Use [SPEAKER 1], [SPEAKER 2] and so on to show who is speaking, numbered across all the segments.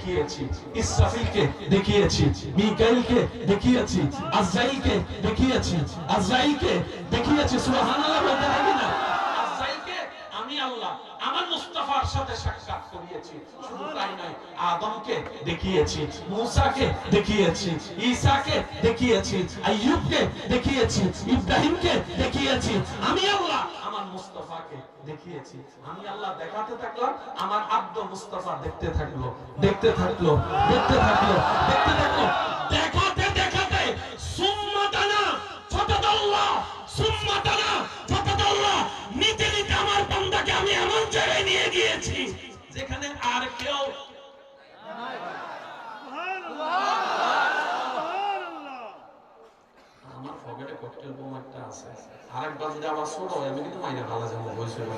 [SPEAKER 1] দেখিয়েছি, ইসরাফিলকে দেখিয়েছি, মিকাইলকে দেখিয়েছি, আজরাইলকে দেখিয়েছি, আজরাইলকে দেখিয়েছি। সুবহানাল্লাহ বলতে হবে না? আজরাইলকে আমি আল্লাহ আমার মুস্তাফার সাথে সাক্ষাৎ করিয়েছি। শুধু তাই নয়, আদমকে দেখিয়েছি, মূসাকে দেখিয়েছি, ঈসাকে দেখিয়েছি, আইয়ুবকে দেখিয়েছি, ইব্রাহিমকে দেখিয়েছি। আমি আল্লাহ আমার মুস্তাফাকে দেখিয়েছি। আমি আল্লাহ দেখাতে থাকলাম, আমার আব্দ মুস্তাফা দেখতে থাকলো, দেখতে থাকলো, দেখতে থাকলো, দেখতে থাকলো। দেখাতে দেখাতে সুম্মা দানা ফাতাদাল্লাহ, সুম্মা দানা ফাতাদাল্লাহ, নিতে নিতে আমার বান্দাকে আমি এমন জায়গায় নিয়ে গিয়েছি যেখানে আর কেউ আমার পকেটে ককটেল বোম একটা আছে, আরেকবার যদি আবার ছোট হয় আমি কিন্তু মাইনে ভালো যাবো হয়েছিল।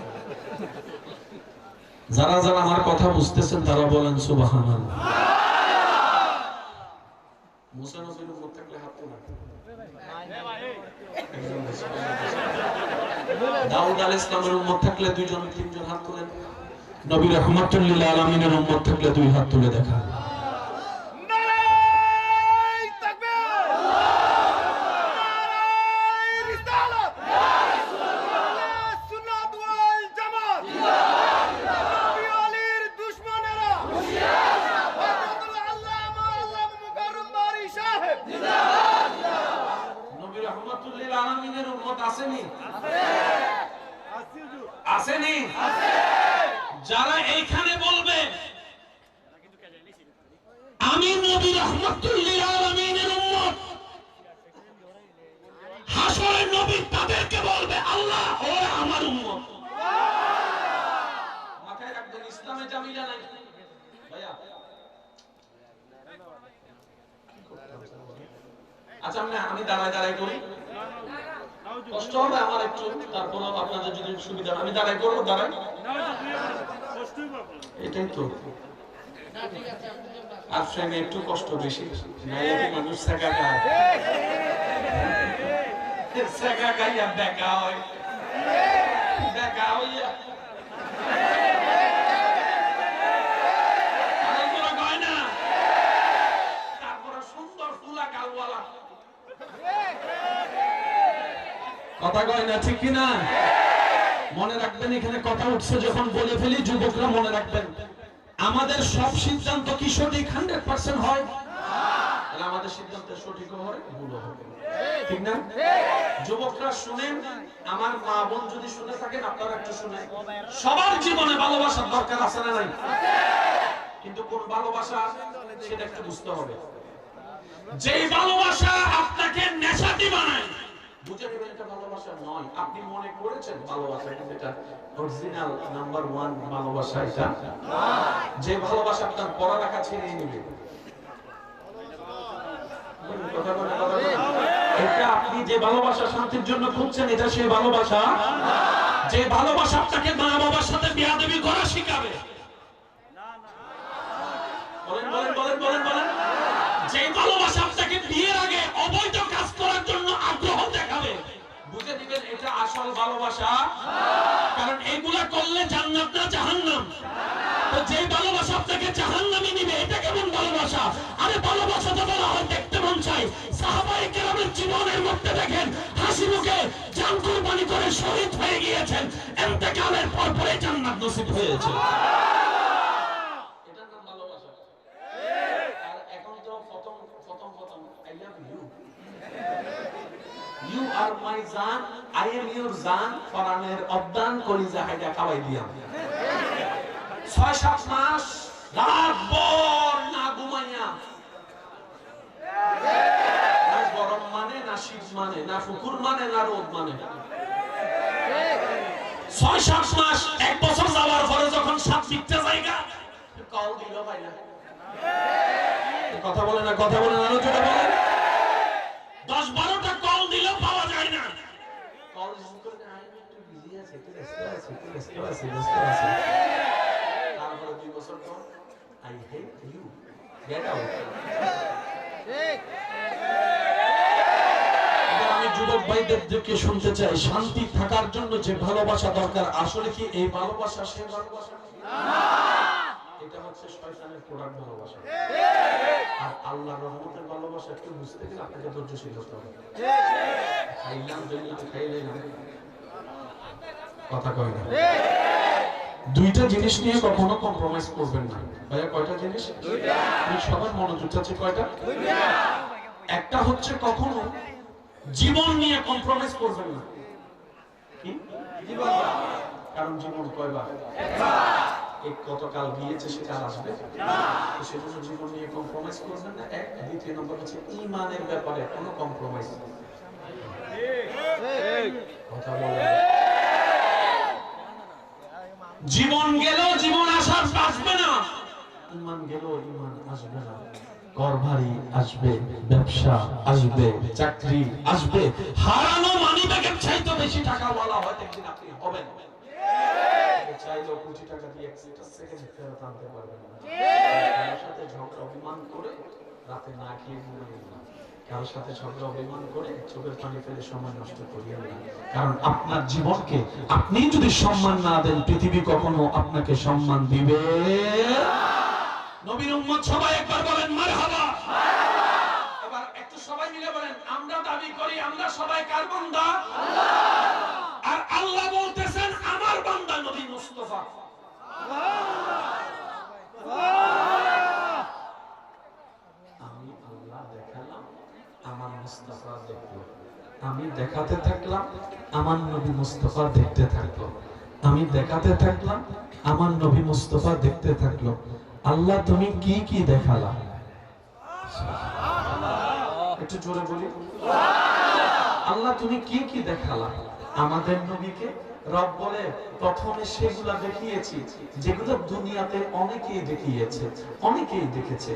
[SPEAKER 1] যারা যারা আমার কথা বুঝতেছেন তারা বলেন সুবহানাল্লাহ। মুসা নবীর উম্মত থাকলে হাত তোলেন। দাউদ আলাইহিস সালামের উম্মত থাকলে দুইজন তিনজন হাত তোলেন। নবী রাহমাতুল লিল আলামিনের উম্মত থাকলে দুই হাত তুলে দেখা। যারা এইখানে বলবে আমি নবী রাহমাতুল লিল আলামিনের উম্মত, হাসরের নবী তাদেরকে বলবে আল্লাহ ও আমার উম্মত। মাথায় রাখবেন, ইসলামে জামিলা নাই ভাইয়া। আচ্ছা আমি দাঁড়ায় দাঁড়ায় করি, কষ্ট হবে আমার একটু, তারপর আপনাদের যদি সুবিধা। আমি দাঁড়াই করবো, দাঁড়াই, এটাই তো। আর ফ্রেমে একটু কষ্ট বেশি, নাইলে কি মানুষ সেকা খায়, সেকা খাইয়া বেকা হয়, বেকা হইয়া তারপরে সুন্দর ফুলা কালওয়ালা কথা কয় না, ঠিক কিনা? মনে রাখবেন, এখানে কথা উঠছে যখন বলে ফেলি, যুবকরা মনে রাখবেন, আমাদের সব সিদ্ধান্ত কি সঠিক 100% হয়? তাহলে আমাদের সিদ্ধান্ত সঠিক হয়, ভুল হবে, ঠিক না? যুবকরা শুনেন, আমার মা বোন যদি শুনে থাকেন আপনারা একটু শুনেন। সবার জীবনে ভালোবাসার দরকার আছে না নাই? কিন্তু কোন ভালোবাসা সেটা একটু বুঝতে হবে। যেই ভালোবাসা আপনাকে নেশাতি বানায়, বুঝে নেবেন এটা ভালোবাসা নয়। আপনি মনে করেছেন ভালোবাসা, কিন্তু এটা অরিজিনাল নাম্বার 1 ভালোবাসা এটা নয়। যে ভালোবাসা আপনার পড়ালেখা ছেড়ে নেবে, কথা বলে কথা বলে, এটা আপনি যে ভালোবাসা শান্তির জন্য খুঁজছেন এটা সেই ভালোবাসা না। যে ভালোবাসা আপনাকে মা বাবার সাথে বিয়াদবি করা শিখাবে, বলেন বলেন বলেন বলেন বলেন, যে ভালোবাসা আপনাকে বিয়ের আগে অবৈধ কাজ করার জন্য আগ্রহ দেখাবে, বুঝে দিবেন এটা আসল ভালোবাসা। কারণ এগুলা করলে জান্নাত না জাহান্নাম। তো যে ভালোবাসা আপনাকে জাহান্নামে নিবে, এটা কেমন ভালোবাসা? আরে ভালোবাসা তো বলা হয় দেখতে মন চাই। সাহাবায়ে কেরামের জীবনের মধ্যে দেখেন, হাসি মুখে জান কুরবানি করে শহীদ হয়ে গিয়েছেন, ইন্তেকালের পর পরে জান্নাত নসিব হয়েছে। এটার নাম ভালোবাসা। আর এখন তো প্রথম I love you, you are my জান, আই এম ইউর জান, ফরানের অবদান কলিজা হাইদা খাওয়াই দিয়াম। 6-7 মাস রাত ভর না ঘুমাইয়া, না গরম মানে, না শীত মানে, না ফুকুর মানে, না রোদ মানে, 6-7 মাস, 1 বছর যাওয়ার পরে যখন 7 বিঘা জায়গা কল দিল ভাই না, কথা বলে না, কথা বলে না, আরো জোরে বলেন। 10-12টা কল দিল, পাওয়া যায় না। কল রিসিভ করে না, আমি একটু বিজি আছি, একটু ব্যস্ত আছি। তারপরে 2 বছর পর, I hate you, get out. আমি যুবক ভাইদেরকে শুনতে চাই, শান্তি থাকার জন্য যে ভালোবাসা দরকার, আসলে কি এই ভালোবাসা সেই ভালোবাসা না? এটা হচ্ছে শয়তানের প্রোডাক্ট ভালোবাসা। আর আল্লাহর রহমতের ভালোবাসা একটু বুঝতে গেলে আপনাকে ধৈর্যশীল হতে হবে। খাইলাম দুনিয়াতে খাইলেই না, কথা কয় না। দুইটা জিনিস নিয়ে কখনো কম্প্রোমাইজ করবেন না ভাইয়া। কয়টা জিনিস? দুইটা। সবার মনোযোগ চাচ্ছে কয়টা? দুইটা। একটা হচ্ছে কখনো জীবন নিয়ে কম্প্রোমাইজ করবেন না। কি? জীবন। কারণ জীবন কয়বার? একবার। এই গতকাল গিয়েছে, সেটা আর আসবে না। তো সেজন্য জীবন নিয়ে কম্প্রোমাইজ করবেন না। এক। দ্বিতীয় নম্বর হচ্ছে ঈমানের ব্যাপারে কোনো কম্প্রোমাইজ নেই। কথা বলেন। জীবন গেল, জীবন আসার আসবে না। ঈমান গেল, ঈমান আসবে না। ঘর বাড়ি আসবে, ব্যবসা আসবে, চাকরি আসবে। হারানো মানিব্যাগের চাইতে বেশি টাকা ওয়ালা হয়তো একদিন আপনি হবেন। চাইলেও কোটি টাকা দিয়ে একটা সেকেন্ড ফেরত আনতে পারবেন না। কারোর সাথে ঝগড়া অভিমান করে রাতে না খেয়ে ঘুমিয়ে না। কারোর সাথে ঝগড়া অভিমান করে চোখের পানি ফেলে সময় নষ্ট করিয়েন না। কারণ আপনার জীবনকে আপনি যদি সম্মান না দেন, পৃথিবী কখনো আপনাকে সম্মান দিবে। নবীর উম্মত সবাই একবার বলেন মারহাবা। এবার একটু সবাই মিলে বলেন, আমরা দাবি করি আমরা সবাই কার বান্দা? আল্লাহ। আর আল্লাহ বলতেছেন আমার বান্দা নবী মুস্তাফা। আমি আল্লাহ দেখালাম, আমার মুস্তাফা দেখলো। আমি দেখাতে থাকলাম, আমার নবী মুস্তাফা দেখতে থাকলো। আমি দেখাতে থাকলাম, আমার নবী মুস্তাফা দেখতে থাকলো। আল্লাহ তুমি কি কি দেখালা? একটু জোরে বলি। আল্লাহ তুমি কি কি দেখালা? আমাদের নবীকে রব বলে প্রথমে সেগুলা দেখিয়েছি যেগুলো দুনিয়াতে অনেকেই দেখিয়েছে, অনেকেই দেখেছে।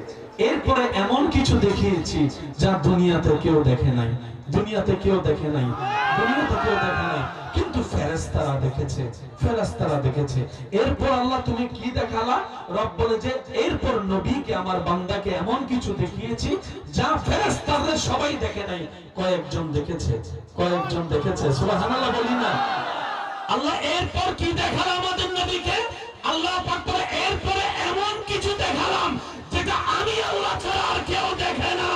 [SPEAKER 1] এরপরে এমন কিছু দেখিয়েছি যা দুনিয়াতে কেউ দেখে নাই, দুনিয়াতে কেউ দেখে নাই, দুনিয়াতে কেউ দেখে নাই, কিন্তু ফেরেশতারা দেখেছে, ফেরেশতারা দেখেছে। এরপর আল্লাহ তুমি কি দেখালা? রব বলে যে এরপর নবীকে আমার বান্দাকে এমন কিছু দেখিয়েছি যা ফেরেশতারা সবাই দেখে নাই, কয়েকজন দেখেছে, কয়েকজন দেখেছে। সুবহানাল্লাহ বলি না। আল্লাহ এরপর কি দেখালাম আমাদের নবীকে? আল্লাহ পাক বলে এরপরে এমন কিছু দেখালাম যেটা আমি আল্লাহ ছাড়া আর কেউ দেখে না।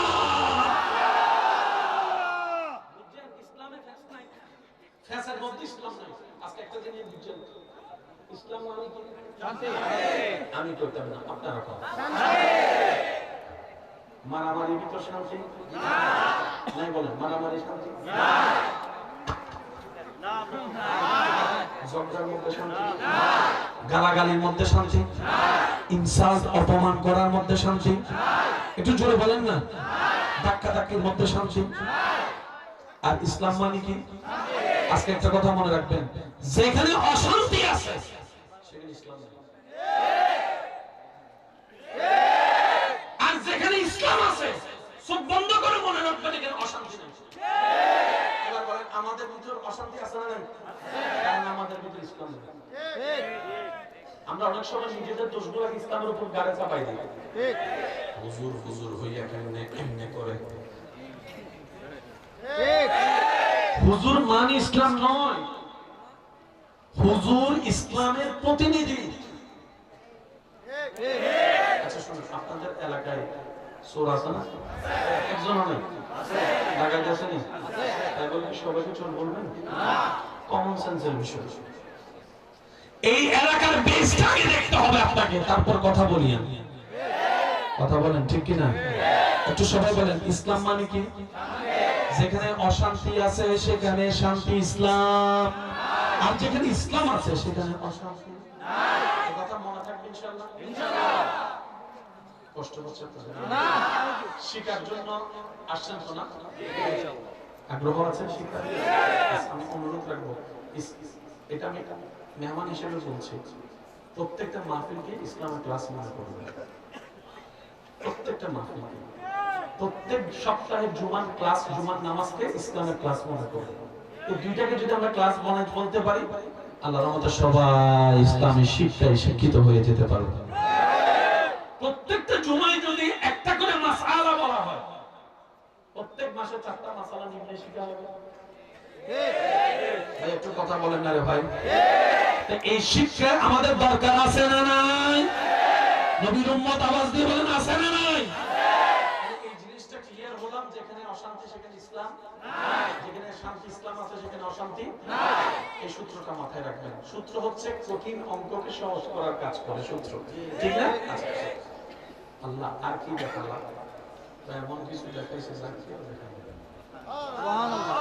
[SPEAKER 1] বুঝছেন? ইসলামে ফ্যাস নাই, ফ্যাসের মধ্যে ইসলাম নাই। আজকে একটা জিনিস বুঝছেন, ইসলাম মানে কি? শান্তি। আমি করতাম না, আপনারা করেন। শান্তি। মারামারি ভিতর শান্তি না, নাই বলেন মারামারি শান্তি না, গালাগালির মধ্যে শান্তি, ইনসাল্ট অপমান করার মধ্যে শান্তি, একটু জোরে বলেন না, ধাক্কা ধাক্কির মধ্যে শান্তি। আর ইসলাম মানে কি? আজকে একটা কথা মনে রাখবেন, যেখানে অশান্তি আছে সেখানে ইসলাম নেই, আর যেখানে ইসলাম আছে চোখ বন্ধ করে মনে রাখবেন এখানে অশান্তি নেই। এবার বলেন আমাদের ভিতর অশান্তি আছে না নাই? কারণ আমাদের ভিতর ইসলাম নেই। আমরা অনেক সময় নিজেদের দোষগুলো ইসলামের উপর গাড়ে চাপাই দিই। ঠিক। হুজুর হুজুর হইয়া কেমনে কেমনে করে। ঠিক। হুজুর মানে ইসলাম নয়, হুজুর ইসলামের প্রতিনিধি। ঠিক। আচ্ছা শুনুন, আপনাদের এলাকায় চোর আছে না? একজন নেই, ঢাকায় আছে নি? তাই বলে সবাইকে চোর বলবেন না, কমন সেন্সের বিষয়। এই এলাকার বেসটাকে দেখতে হবে আপনাকে, তারপর কথা বলি আমি। কথা বলেন ঠিক কি না? একটু সবাই বলেন ইসলাম মানে কি? যেখানে অশান্তি আছে সেখানে শান্তি ইসলাম, আর যেখানে ইসলাম আছে সেখানে অশান্তি নাই। এই কথা মনে থাকবে ইনশাআল্লাহ। ইনশাআল্লাহ। কষ্ট হচ্ছে না? শিখার জন্য আসছেন তো না? আগ্রহ আছে শিক্ষা? আমি অনুরোধ রাখবো, এটা আমি মেহমান হিসেবে বলছি, প্রত্যেকটা মাহফিলকে ইসলামের ক্লাস মনে করবে। প্রত্যেকটা মাহফিলকে, প্রত্যেক সপ্তাহে জুমার ক্লাস, জুমার নামাজকে ইসলামের ক্লাস মনে করবে। এই দুইটাকে যদি আমরা ক্লাস বলতে পারি, আল্লাহর রহমতে সবাই ইসলামী শিক্ষায় শিক্ষিত হয়ে যেতে পারবে। প্রত্যেকটা জুমায় যদি একটা করে মাসআলা বলা হয়, প্রত্যেক মাসে 4টা মাসআলা নিয়ে শিখা হবে। ভাই একটু কথা বলেন না রে ভাই। এই শিক্ষা আমাদের দরকার আছে না নাই? নবীর উম্মত আওয়াজ দিয়ে বলেন আছে না নাই? এই জিনিসটা ক্লিয়ার হলাম, যেখানে অশান্তি সেখানে ইসলাম নাই, যেখানে শান্তি ইসলাম আছে সেখানে অশান্তি নাই। এই সূত্রটা মাথায় রাখবেন। সূত্র হচ্ছে কঠিন অঙ্ককে সহজ করার কাজ করে সূত্র, ঠিক না? আচ্ছা, আল্লাহ আর কি দেখালাম? এমন কিছু দেখাইছে যা কি দেখাবে। সুবহানাল্লাহ।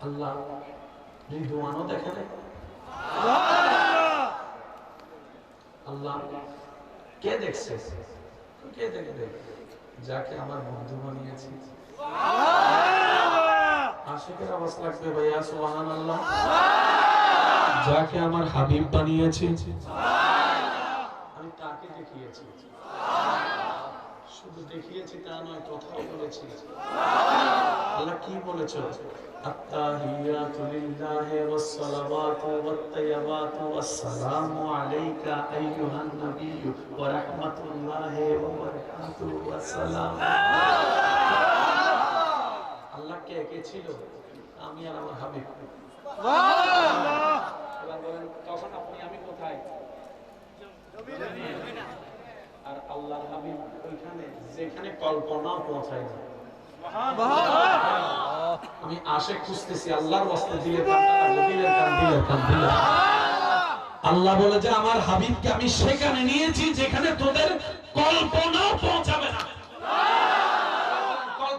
[SPEAKER 1] আল্লাহ রিদওয়ানও দেখে নাই। আল্লাহ কে দেখছে? কে দেখবে? যাকে আমার বন্ধু বানিয়েছি। আশিকের আওয়াজ লাগবে ভাইয়া, সুবহানাল্লাহ। যাকে আমার হাবিব বানিয়েছি, আমি তাকে দেখিয়েছি। শুধু দেখিয়েছি তা নয়, কথাও বলেছি। আল্লাহ কি বলেছে? আত্তাহিয়াতু লিল্লাহি ওয়াস সালাওয়াতু ওয়াত তাইয়্যিবাতু ওয়াস সালামু আলাইকা আইয়ুহান নাবিয়্যু ওয়া রাহমাতুল্লাহি ওয়া বারাকাতুহু ওয়াস সালাম। আল্লাহ কে কে ছিল? আমি আর আমার হাবিব। সুবহানাল্লাহ। এবার বলেন তখন আপনি আমি কোথায়? আর আল্লাহর হাবিব ওইখানে যেখানে কল্পনাও পৌঁছায় না। আমি আশিক খুঁজতেছি, আল্লাহর ওয়াস্তে দিলের কান। আল্লাহ বলে যে আমার হাবিবকে আমি সেখানে নিয়েছি যেখানে তোদের কল্পনা